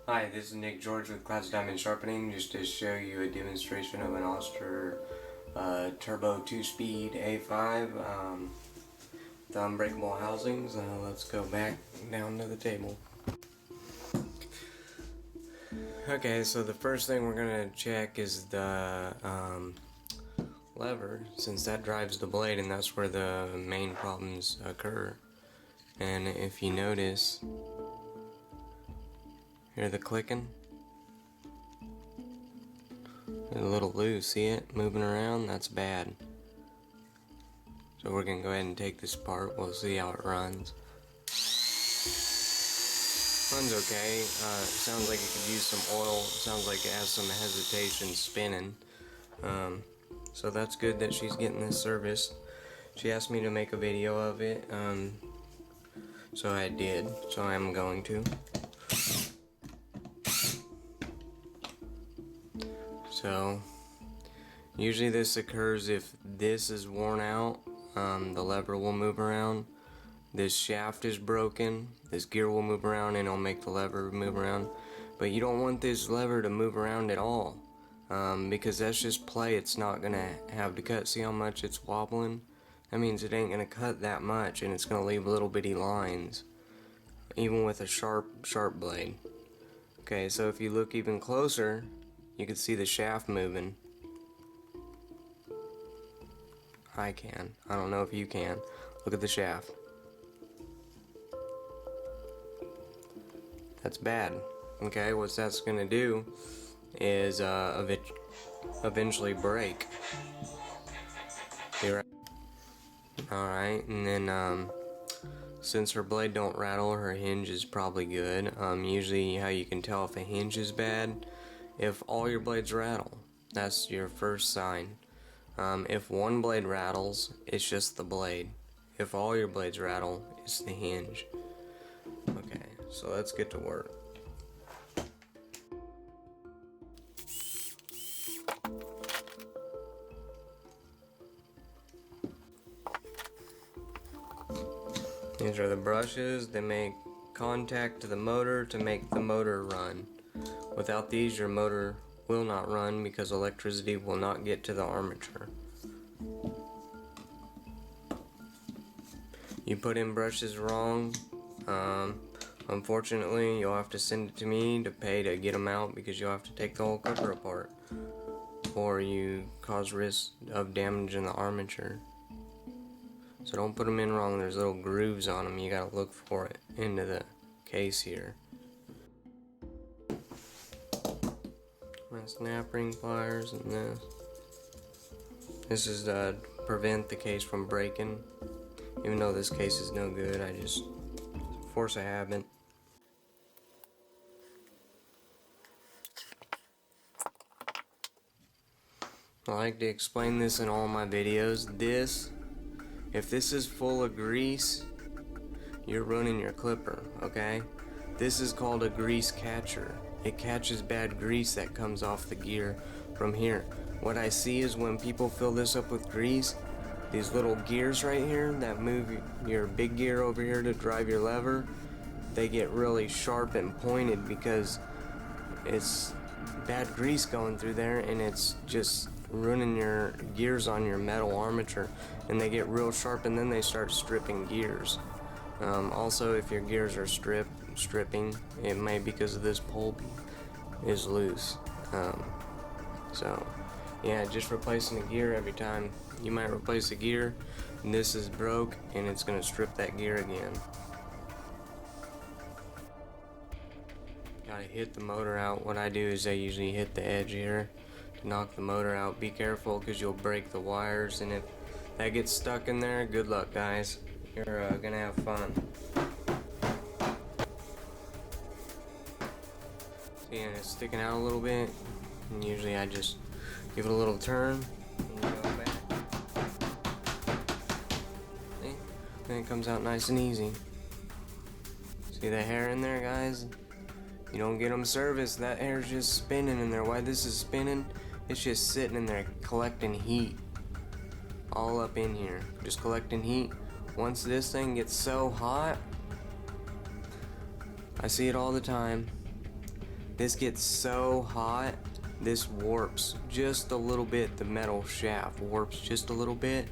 Hi, this is Nick George with Clouds Diamond Sharpening, just to show you a demonstration of an Oster Turbo 2-speed A5 the unbreakable housings. Let's go back down to the table. Okay, so the first thing we're going to check is the lever, since that drives the blade and that's where the main problems occur. And if you notice, hear the clicking? It's a little loose, see it? Moving around? That's bad. So we're going to go ahead and take this apart. We'll see how it runs. Runs okay. Sounds like it could use some oil. Sounds like it has some hesitation spinning. So that's good that she's getting this service. She asked me to make a video of it. So I did. So I'm going to. So usually this occurs if this is worn out. The lever will move around. This shaft is broken. This gear will move around and it'll make the lever move around. But you don't want this lever to move around at all, because that's just play. It's not gonna have to cut. See how much it's wobbling? That means it ain't gonna cut that much, and it's gonna leave little bitty lines, even with a sharp blade. Okay, so if you look even closer, you can see the shaft moving. I can. I don't know if you can. Look at the shaft. That's bad. Okay, what that's gonna do is eventually break. Alright, and then since her blade don't rattle, her hinge is probably good. Usually how you can tell if a hinge is bad, if all your blades rattle. That's your first sign. If one blade rattles, it's just the blade. If all your blades rattle, it's the hinge. Okay, so let's get to work. These are the brushes. They make contact to the motor to make the motor run. Without these, your motor will not run because electricity will not get to the armature. You put in brushes wrong, unfortunately you'll have to send it to me to pay to get them out, because you'll have to take the whole cover apart, or you cause risk of damaging the armature. So don't put them in wrong. There's little grooves on them. You gotta look for it into the case here. My snap ring pliers and this. This is to prevent the case from breaking. Even though this case is no good, I just force a habit. I like to explain this in all my videos. If this is full of grease, you're ruining your clipper, okay? This is called a grease catcher. It catches bad grease that comes off the gear from here. What I see is when people fill this up with grease, these little gears right here that move your big gear over here to drive your lever, they get really sharp and pointed because it's bad grease going through there, and it's just ruining your gears on your metal armature, and they get real sharp, and then they start stripping gears. Also, if your gears are stripping, it may be because of this pole is loose. So yeah, just replacing the gear every time. You might replace a gear, and this is broke, and it's going to strip that gear again. Gotta hit the motor out. What I do is I usually hit the edge here to knock the motor out. Be careful, because you'll break the wires, and if that gets stuck in there, good luck, guys. You're gonna have fun. See, and it's sticking out a little bit, and usually I just give it a little turn and go back. See? Then it comes out nice and easy. See the hair in there, guys? You don't get them serviced, that hair's just spinning in there. Why this is spinning, it's just sitting in there collecting heat. All up in here, just collecting heat. Once this thing gets so hot, I see it all the time. this gets so hot, this warps just a little bit. The metal shaft warps just a little bit,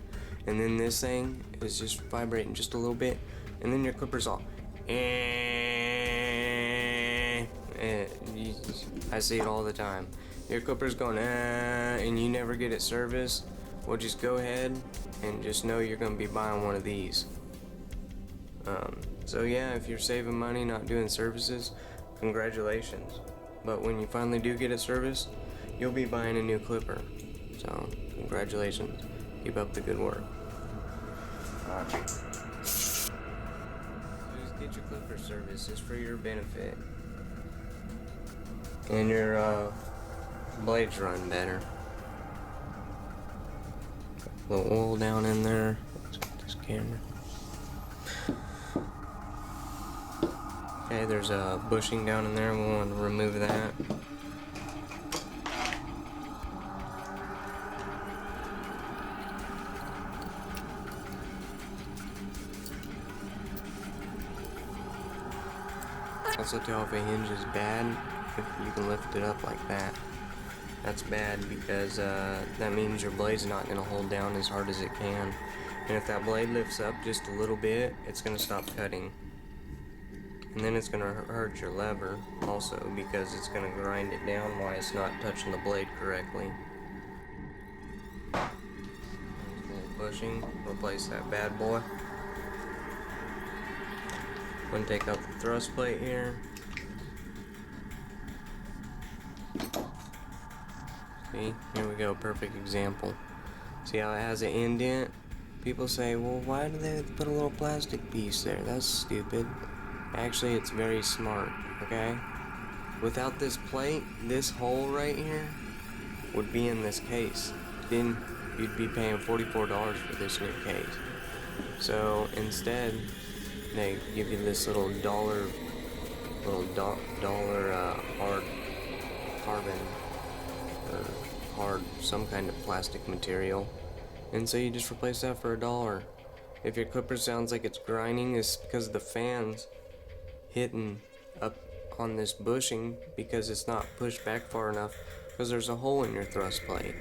and then this thing is just vibrating just a little bit, and then your clipper's all I see it all the time. Your clipper's going and you never get it serviced. Well, just go ahead and just know you're going to be buying one of these. So yeah, if you're saving money not doing services, congratulations. But when you finally do get it serviced, you'll be buying a new clipper. So congratulations. Keep up the good work. Just get your clipper serviced. It's for your benefit. And your blades run better. A little oil down in there. Let's get this camera. Okay, there's a bushing down in there. We want to remove that. Also tell if a hinge is bad if you can lift it up like that. That's bad because that means your blade's not going to hold down as hard as it can. And if that blade lifts up just a little bit, it's going to stop cutting. And then it's going to hurt your lever also because it's going to grind it down while it's not touching the blade correctly. There's a little bushing. Replace that bad boy. I'm going to take out the thrust plate here. See, here we go, perfect example. See how it has an indent? People say, well, why do they put a little plastic piece there? That's stupid. Actually, it's very smart, okay? Without this plate, this hole right here would be in this case. Then you'd be paying $44 for this new case. So instead, they give you this little dollar hard carbon or hard some kind of plastic material, and so you just replace that for $1. If your clipper sounds like it's grinding, it's because the fan's hitting up on this bushing because it's not pushed back far enough because there's a hole in your thrust plate.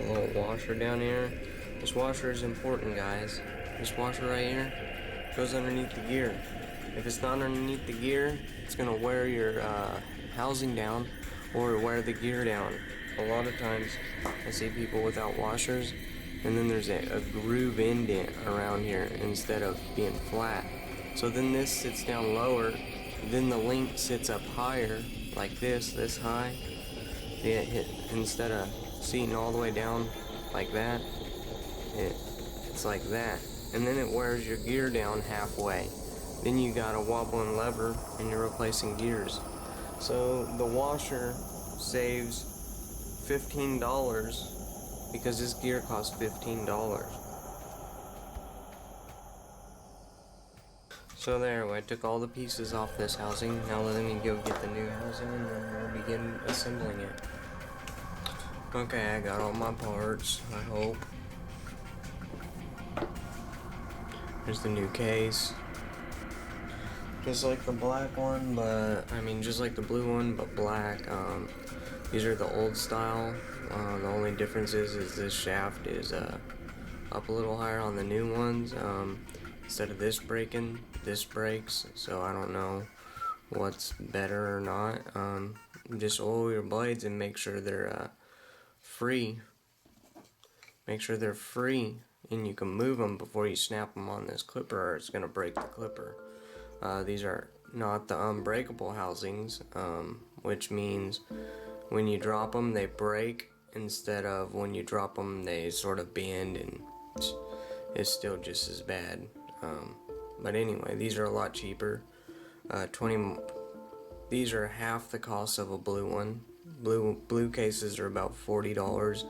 A little washer down here. This washer is important, guys. This washer right here goes underneath the gear. If it's not underneath the gear, it's gonna wear your housing down or wear the gear down. A lot of times I see people without washers, and then there's a groove indent around here instead of being flat. So then this sits down lower, then the link sits up higher, like this high. Instead of seating all the way down like that, it's like that. And then it wears your gear down halfway. Then you got a wobbling lever and you're replacing gears. So the washer saves $15 because this gear costs $15. So there, I took all the pieces off this housing. Now let me go get the new housing and then we'll begin assembling it. Okay, I got all my parts, I hope. Here's the new case. Just like the black one, but just like the blue one, but black. These are the old style. The only difference is this shaft is up a little higher on the new ones. Instead of this breaking, this breaks. So I don't know what's better or not. Just oil your blades and make sure they're free. Make sure they're free, and you can move them before you snap them on this clipper, or it's gonna break the clipper. These are not the unbreakable housings, which means when you drop them they break instead of when you drop them they sort of bend, and it's still just as bad. But anyway, these are a lot cheaper. These are half the cost of a blue one. Blue cases are about $40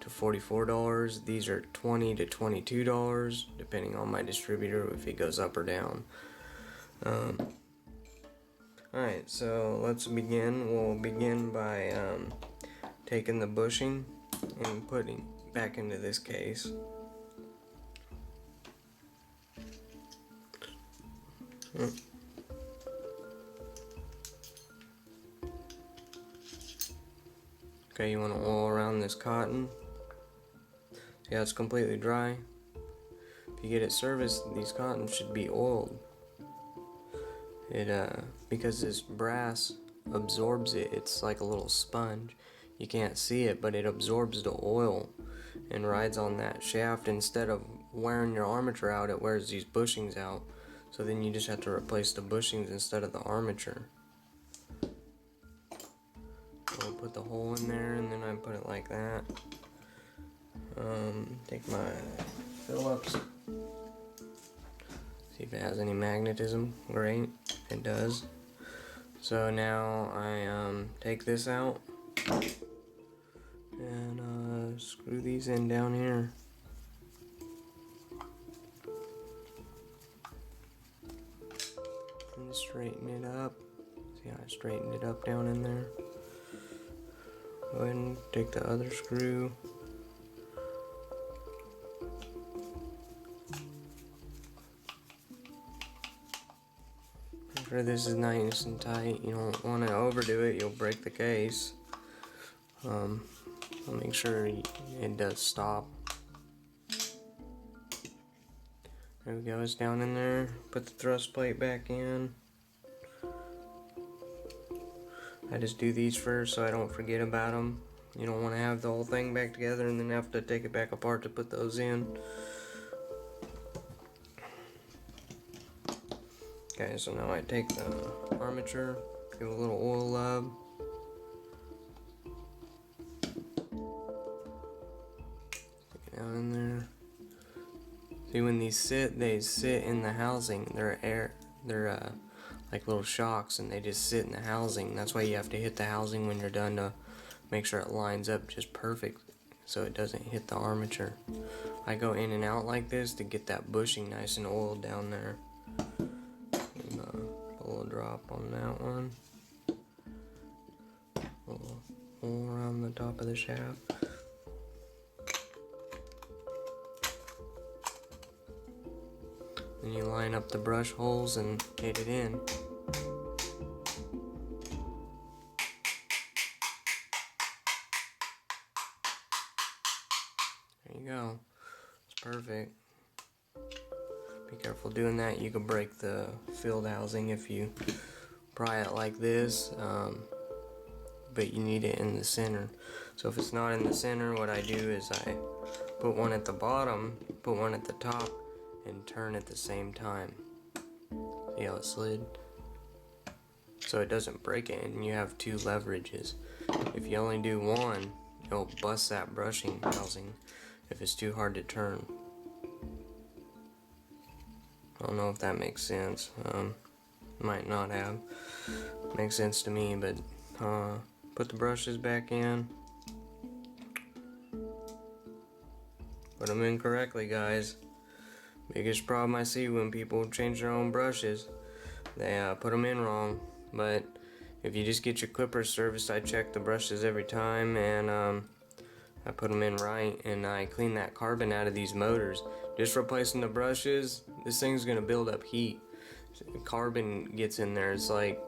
to $44. These are $20 to $22 depending on my distributor if it goes up or down. Alright, so let's begin. We'll begin by taking the bushing and putting back into this case. Okay, you want to oil around this cotton. See how it's completely dry? If you get it serviced, these cottons should be oiled. Because this brass absorbs it, it's like a little sponge. You can't see it, but it absorbs the oil and rides on that shaft. Instead of wearing your armature out, it wears these bushings out. So then you just have to replace the bushings instead of the armature. So I'll put the hole in there, and then I put it like that. Take my Phillips. See if it has any magnetism. Great, it does. So now I take this out and screw these in down here. And straighten it up. See how I straightened it up down in there? Go ahead and take the other screw. Make sure this is nice and tight. You don't want to overdo it, you'll break the case. I'll make sure it does stop. There we go, it's down in there. Put the thrust plate back in. I just do these first so I don't forget about them. You don't want to have the whole thing back together and then have to take it back apart to put those in. Okay, so now I take the armature, give it a little oil lub. Stick it down in there. See, when these sit, they sit in the housing. They're like little shocks, and they just sit in the housing. That's why you have to hit the housing when you're done to make sure it lines up just perfect so it doesn't hit the armature. I go in and out like this to get that bushing nice and oiled down there. And, a little drop on that one. A little hole around the top of the shaft. Then you line up the brush holes and hit it in. There you go. It's perfect. Be careful doing that. You can break the field housing if you pry it like this, but you need it in the center. So if it's not in the center, what I do is I put one at the bottom, put one at the top, and turn at the same time. See how it slid? So it doesn't break it, and you have two leverages. If you only do one, it'll bust that brushing housing if it's too hard to turn. I don't know if that makes sense. Might not have. Makes sense to me, but put the brushes back in. Put them in correctly, guys. Biggest problem I see when people change their own brushes, they put them in wrong. But if you just get your clippers serviced, I check the brushes every time, and I put them in right, and I clean that carbon out of these motors. Just replacing the brushes, this thing's gonna build up heat. Carbon gets in there, it's like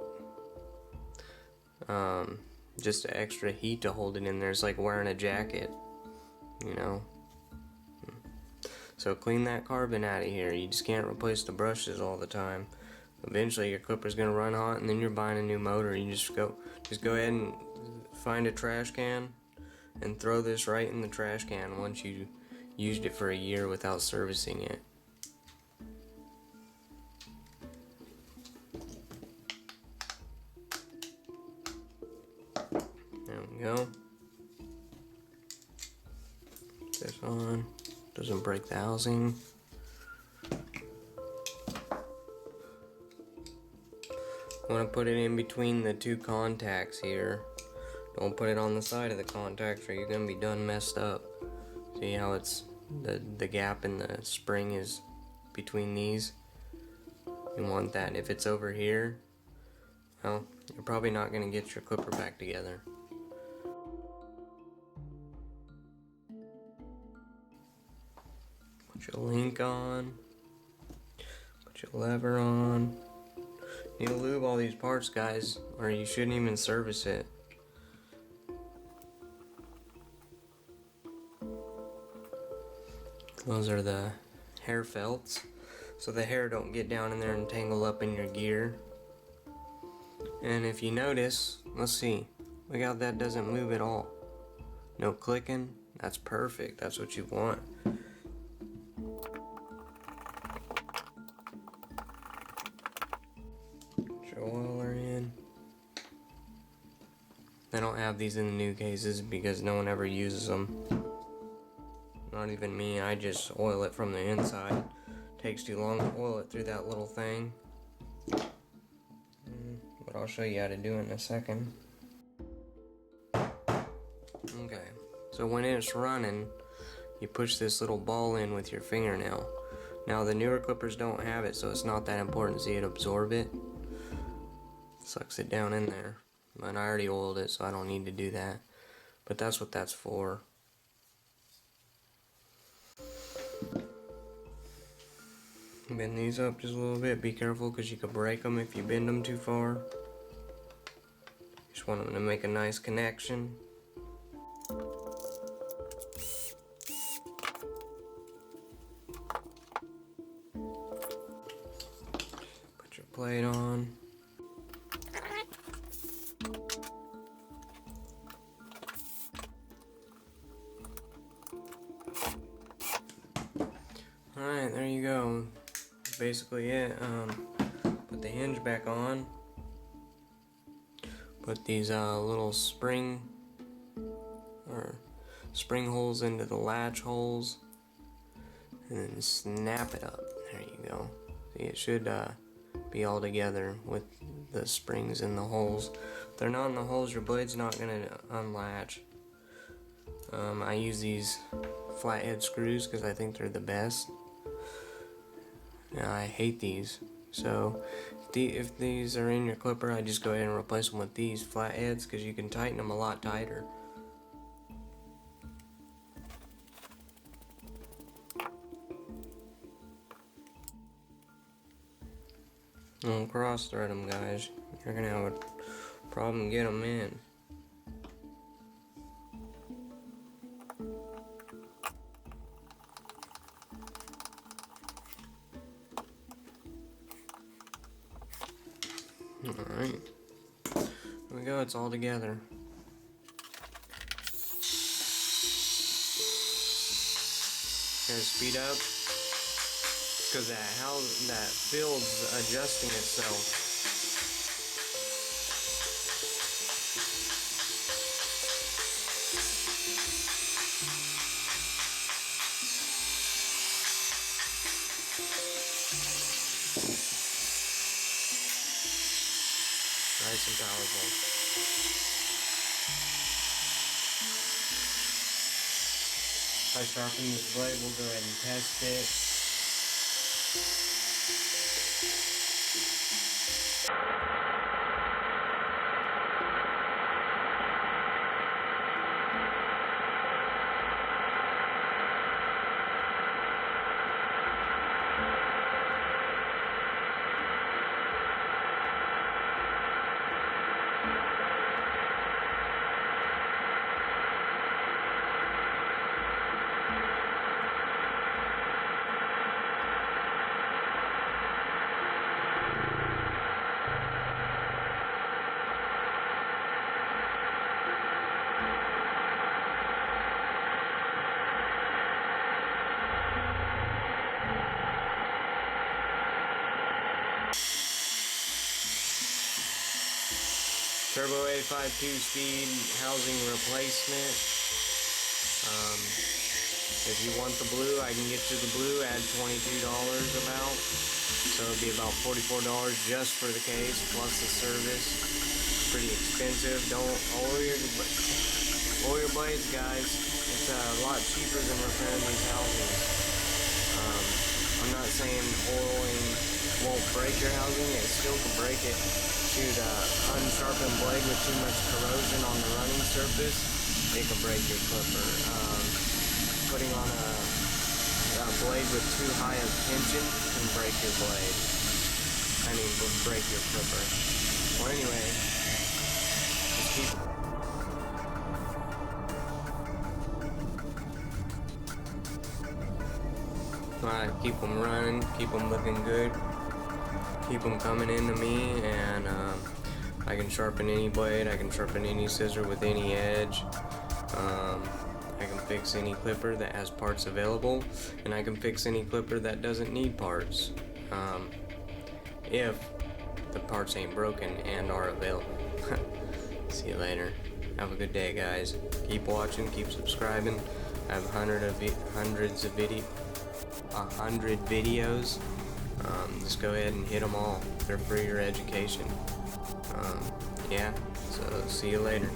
just extra heat to hold it in there. It's like wearing a jacket, you know. So clean that carbon out of here. You just can't replace the brushes all the time. Eventually your clipper's gonna run hot, and then you're buying a new motor. You just go ahead and find a trash can and throw this right in the trash can once you used it for a year without servicing it. There we go. Put this on. Doesn't break the housing. I want to put it in between the two contacts here. Don't put it on the side of the contacts or you're going to be done messed up. See how it's the gap in the spring is between these? You want that. If it's over here, well, you're probably not going to get your clipper back together. Put your link on. Put your lever on. You need to lube all these parts, guys, or you shouldn't even service it. Those are the hair felts, so the hair don't get down in there and tangle up in your gear. And if you notice, let's see, look how that doesn't move at all. No clicking. That's perfect. That's what you want. Put your oiler in. They don't have these in the new cases because no one ever uses them. Not even me. I just oil it from the inside. Takes too long to oil it through that little thing. But I'll show you how to do it in a second. Okay, so when it's running, you push this little ball in with your fingernail. Now the newer clippers don't have it, so it's not that important. See it absorb it? Sucks it down in there. But I already oiled it, so I don't need to do that. But that's what that's for. Bend these up just a little bit. Be careful because you could break them if you bend them too far. Just want them to make a nice connection. Put your plate on. Alright, there you go. That's basically it. Put the hinge back on. Put these little spring holes into the latch holes, and then snap it up. There you go. See, it should be all together with the springs in the holes. If they're not in the holes, your blade's not gonna unlatch. I use these flathead screws because I think they're the best. I hate these. So if these are in your clipper, I just go ahead and replace them with these flatheads because you can tighten them a lot tighter. Don't cross thread them, guys. You're gonna have a problem getting them in. Alright, here we go, it's all together. Gonna speed up because that field's adjusting itself. Nice and powerful. If I sharpen this blade, we'll go ahead and test it. Turbo A5 2-speed housing replacement. If you want the blue, I can get you the blue, add $22 about. So it'd be about $44 just for the case, plus the service. Pretty expensive. Don't oil your blades, guys. It's a lot cheaper than repairing these housings. I'm not saying oiling won't break your housing, it still can break it. Shoot unsharpened blade with too much corrosion on the running surface, it can break your clipper. Putting on a blade with too high of tension can break your blade. Will break your clipper. Well, anyway, just keep. I keep them running, keep them looking good, keep them coming into me, and I can sharpen any blade, I can sharpen any scissor with any edge. I can fix any clipper that has parts available, and I can fix any clipper that doesn't need parts, if the parts ain't broken and are available. See you later. Have a good day, guys. Keep watching, keep subscribing. I have 100 videos. Just go ahead and hit them all. They're for your education. Yeah, so see you later.